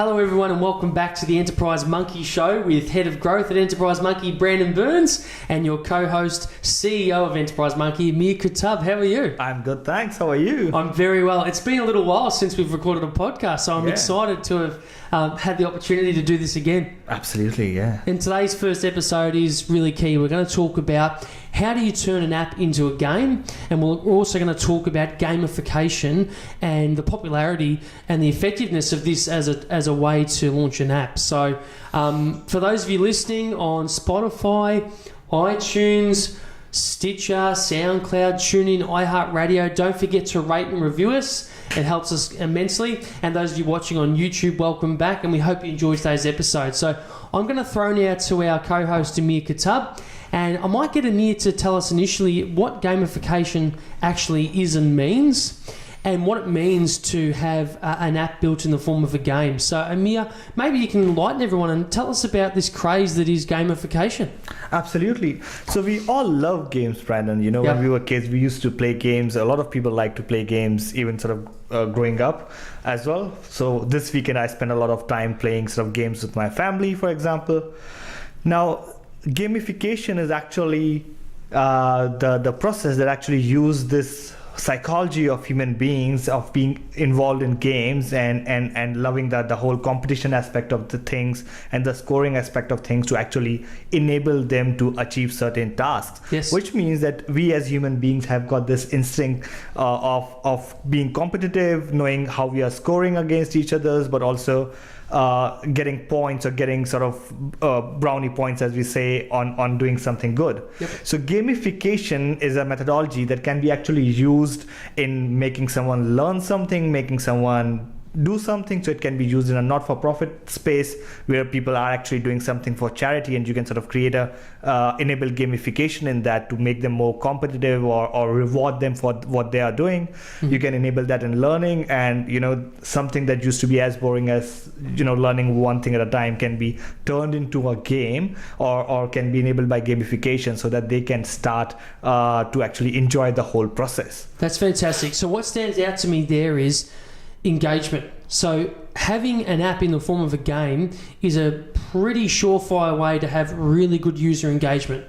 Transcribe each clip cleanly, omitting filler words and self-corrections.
Hello everyone and welcome back to the Enterprise Monkey Show with Head of Growth at Enterprise Monkey, Brandon Burns, and your co-host, CEO of Enterprise Monkey, Amir Kutub. How are you? I'm good, thanks. How are you? I'm very well. It's been a little while since we've recorded a podcast, so I'm excited to have had the opportunity to do this again. Absolutely, yeah. And today's first episode is really key. We're going to talk about how do you turn an app into a game, and we're also going to talk about gamification and the popularity and the effectiveness of this as a way to launch an app. So for those of you listening on Spotify, iTunes, Stitcher, SoundCloud, TuneIn, iHeartRadio, don't forget to rate and review us. It helps us immensely. And those of you watching on YouTube, welcome back, and we hope you enjoyed today's episode. So I'm going to throw now to our co-host, Amir Kutub, and I might get Amir to tell us initially what gamification actually is and means, and what it means to have an app built in the form of a game. So Amir, maybe you can enlighten everyone and tell us about this craze that is gamification. Absolutely. So we all love games, Brandon. You know, when we were kids, we used to play games. A lot of people like to play games, even sort of growing up as well. So this weekend, I spent a lot of time playing sort of games with my family, for example. Now, gamification is actually the process that actually use this psychology of human beings of being involved in games and loving the whole competition aspect of the things and the scoring aspect of things to actually enable them to achieve certain tasks. Yes. Which means that we as human beings have got this instinct of being competitive, knowing how we are scoring against each other's, but also getting points or getting sort of brownie points, as we say, on doing something good. Yep. So gamification is a methodology that can be actually used in making someone learn something, making someone do something. So it can be used in a not-for-profit space where people are actually doing something for charity, and you can sort of create enable gamification in that to make them more competitive or reward them for what they are doing. Mm-hmm. You can enable that in learning, and something that used to be as boring as learning one thing at a time can be turned into a game or can be enabled by gamification so that they can start to actually enjoy the whole process. That's fantastic. So what stands out to me there is engagement. So having an app in the form of a game is a pretty surefire way to have really good user engagement.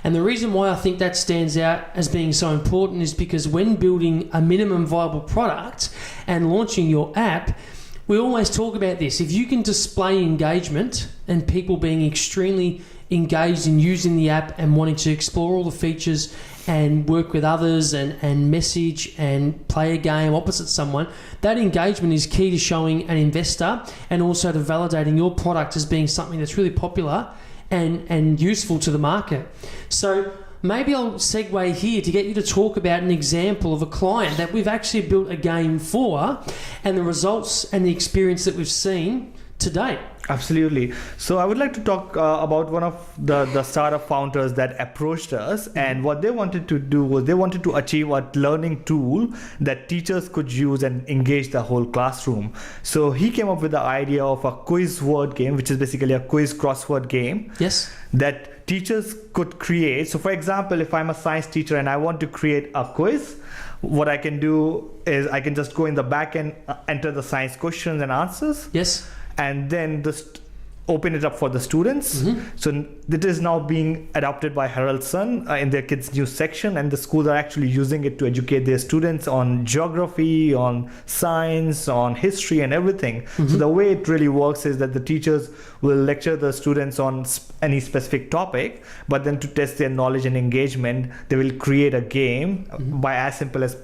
And the reason why I think that stands out as being so important is because when building a minimum viable product and launching your app, we always talk about this. If you can display engagement and people being extremely engaged in using the app and wanting to explore all the features and work with others and message and play a game opposite someone, that engagement is key to showing an investor and also to validating your product as being something that's really popular and useful to the market. So maybe I'll segue here to get you to talk about an example of a client that we've actually built a game for and the results and the experience that we've seen to date. Absolutely. So I would like to talk about one of the startup founders that approached us, and what they wanted to do was they wanted to achieve a learning tool that teachers could use and engage the whole classroom. So he came up with the idea of a quiz word game, which is basically a quiz crossword game. Yes. That teachers could create. So for example, if I'm a science teacher and I want to create a quiz, what I can do is I can just go in the back and enter the science questions and answers. Yes. And then just open it up for the students. Mm-hmm. So it is now being adopted by Herald Sun in their kids news section, and the schools are actually using it to educate their students on geography, on science, on history and everything. Mm-hmm. So the way it really works is that the teachers will lecture the students on any specific topic, but then to test their knowledge and engagement, they will create a game by as simple as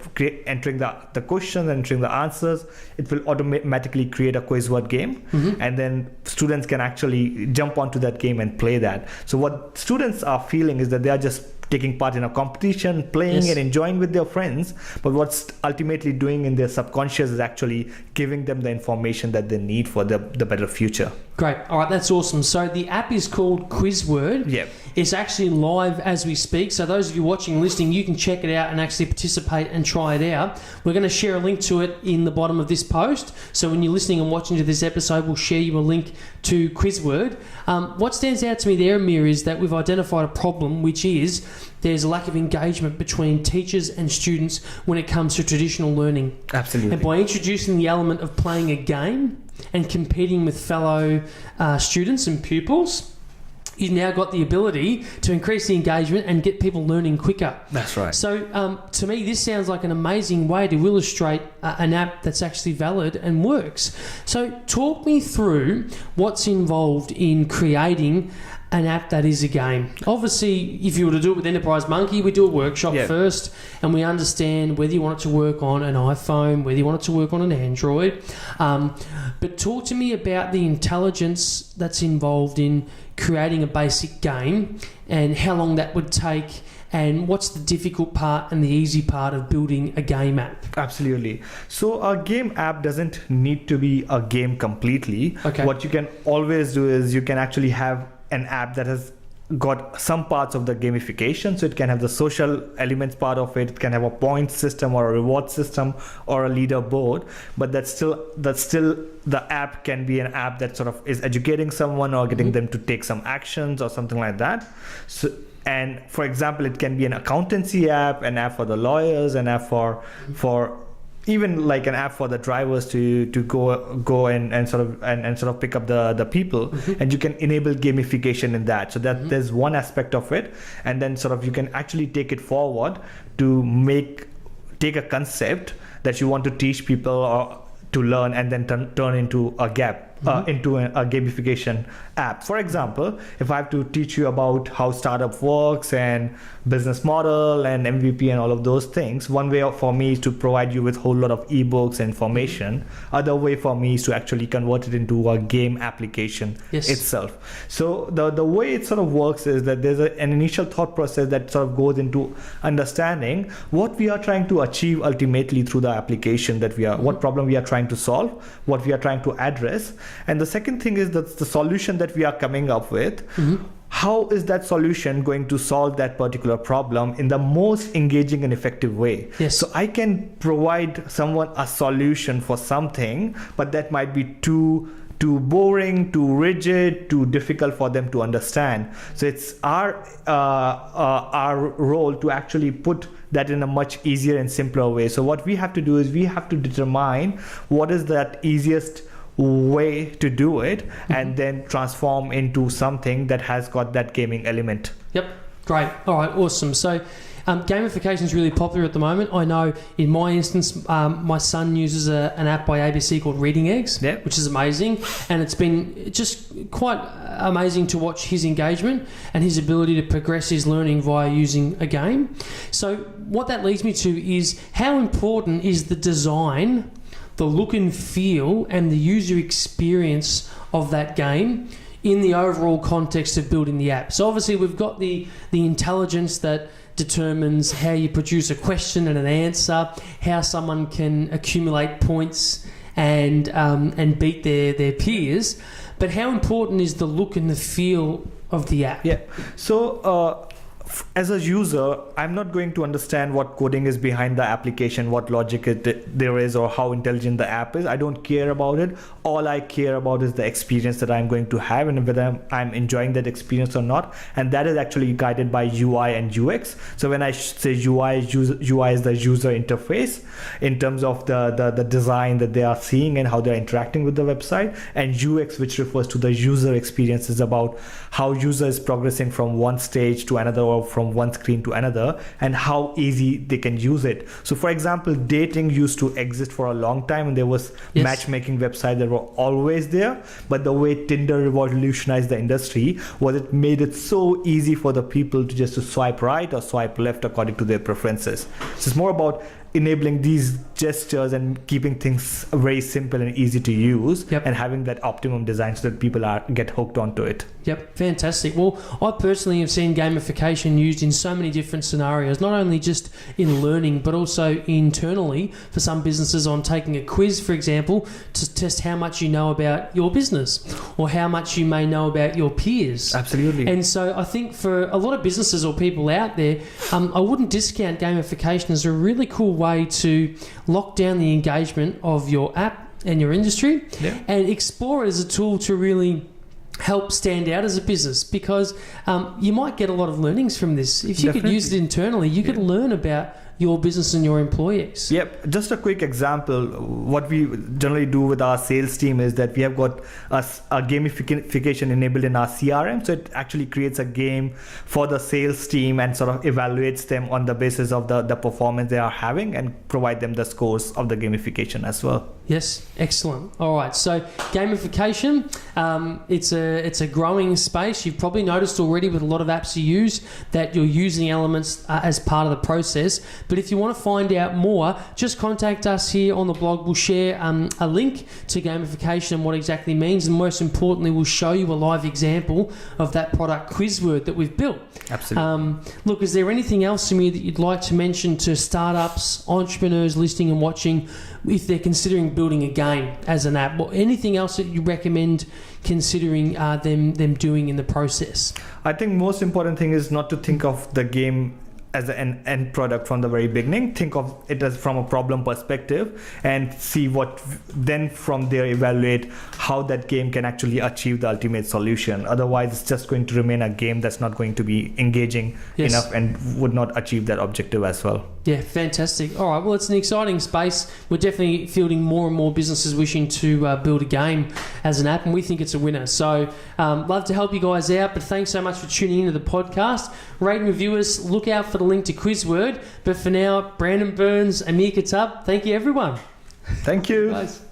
entering the questions, entering the answers. It will automatically create a quiz word game, and then students can actually jump onto that game and play that. So what students are feeling is that they are just taking part in a competition, playing and enjoying with their friends, but what's ultimately doing in their subconscious is actually giving them the information that they need for the better future. Great. All right, that's awesome. So the app is called Quizword. Yep. It's actually live as we speak. So those of you watching and listening, you can check it out and actually participate and try it out. We're going to share a link to it in the bottom of this post. So when you're listening and watching to this episode, we'll share you a link to Quizword. What stands out to me there, Amir, is that we've identified a problem, which is there's a lack of engagement between teachers and students when it comes to traditional learning. Absolutely. And by introducing the element of playing a game and competing with fellow students and pupils, you've now got the ability to increase the engagement and get people learning quicker. That's right. So to me, this sounds like an amazing way to illustrate an app that's actually valid and works. So talk me through what's involved in creating an app that is a game. Obviously, if you were to do it with Enterprise Monkey, we do a workshop first, and we understand whether you want it to work on an iPhone, whether you want it to work on an Android. But talk to me about the intelligence that's involved in creating a basic game and how long that would take, and what's the difficult part and the easy part of building a game app. Absolutely. So a game app doesn't need to be a game completely. Okay. What you can always do is you can actually have an app that has got some parts of the gamification. So it can have the social elements part of it. It can have a point system or a reward system or a leaderboard. But that's still the app can be an app that sort of is educating someone or getting them to take some actions or something like that. So, and for example, it can be an accountancy app, an app for the lawyers, an app for even like an app for the drivers to go and sort of pick up the people, and you can enable gamification in that. So that there's one aspect of it, and then sort of you can actually take it forward to take a concept that you want to teach people or to learn, and then turn into a gamification app. For example, if I have to teach you about how startup works and business model and MVP and all of those things, one way for me is to provide you with a whole lot of ebooks and information. Other way for me is to actually convert it into a game application itself. So the way it sort of works is that there's an initial thought process that sort of goes into understanding what we are trying to achieve ultimately through the application that what problem we are trying to solve, what we are trying to address. And the second thing is that the solution that we are coming up with, how is that solution going to solve that particular problem in the most engaging and effective way? Yes. So I can provide someone a solution for something, but that might be too boring, too rigid, too difficult for them to understand. So it's our role to actually put that in a much easier and simpler way. So what we have to do is we have to determine what is that easiest way to do it, and then transform into something that has got that gaming element. Yep, great. All right, awesome. So gamification is really popular at the moment. I know in my instance, my son uses an app by ABC called Reading Eggs, which is amazing. And it's been just quite amazing to watch his engagement and his ability to progress his learning via using a game. So what that leads me to is how important is the design, the look and feel, and the user experience of that game in the overall context of building the app. So obviously we've got the intelligence that determines how you produce a question and an answer, how someone can accumulate points and beat their peers. But how important is the look and the feel of the app? Yeah. So as a user, I'm not going to understand what coding is behind the application, what logic there is, or how intelligent the app is. I don't care about it. All I care about is the experience that I'm going to have and whether I'm enjoying that experience or not. And that is actually guided by UI and UX. So when I say UI is the user interface in terms of the design that they are seeing and how they're interacting with the website, and UX, which refers to the user experience, is about how user is progressing from one stage to another or from one screen to another, and how easy they can use it. So for example, dating used to exist for a long time, and there was matchmaking websites that were always there. But the way Tinder revolutionized the industry was it made it so easy for the people to swipe right or swipe left according to their preferences. So it's more about enabling these gestures and keeping things very simple and easy to use, and having that optimum design so that people get hooked onto it. Yep, fantastic. Well, I personally have seen gamification used in so many different scenarios, not only just in learning, but also internally for some businesses on taking a quiz, for example, to test how much you know about your business or how much you may know about your peers. Absolutely. And so I think for a lot of businesses or people out there, I wouldn't discount gamification as a really cool way to lock down the engagement of your app and your industry, and explore it as a tool to really help stand out as a business, because you might get a lot of learnings from this. If you could use it internally, you could learn about your business and your employees. Yep. Just a quick example. What we generally do with our sales team is that we have got a gamification enabled in our CRM. So it actually creates a game for the sales team and sort of evaluates them on the basis of the performance they are having and provide them the scores of the gamification as well. Yes, excellent. All right, so gamification, it's a growing space. You've probably noticed already with a lot of apps you use that you're using elements as part of the process. But if you want to find out more, just contact us here on the blog. We'll share a link to gamification and what exactly it means, and most importantly, we'll show you a live example of that product Quizword that we've built. Absolutely. Look, is there anything else, Samir, that you'd like to mention to startups, entrepreneurs listening and watching, if they're considering building a game as an app, or anything else that you recommend considering them doing in the process? I think most important thing is not to think of the game as an end product from the very beginning. Think of it as from a problem perspective and see what, then from there evaluate how that game can actually achieve the ultimate solution. Otherwise, it's just going to remain a game that's not going to be engaging enough and would not achieve that objective as well. Yeah, fantastic. All right, well, it's an exciting space. We're definitely fielding more and more businesses wishing to build a game as an app, and we think it's a winner. So love to help you guys out, but thanks so much for tuning into the podcast. Rate and review us. Look out for the link to Quizword. But for now, Brandon Burns, Amir Khattab, thank you, everyone. Thank you. Guys.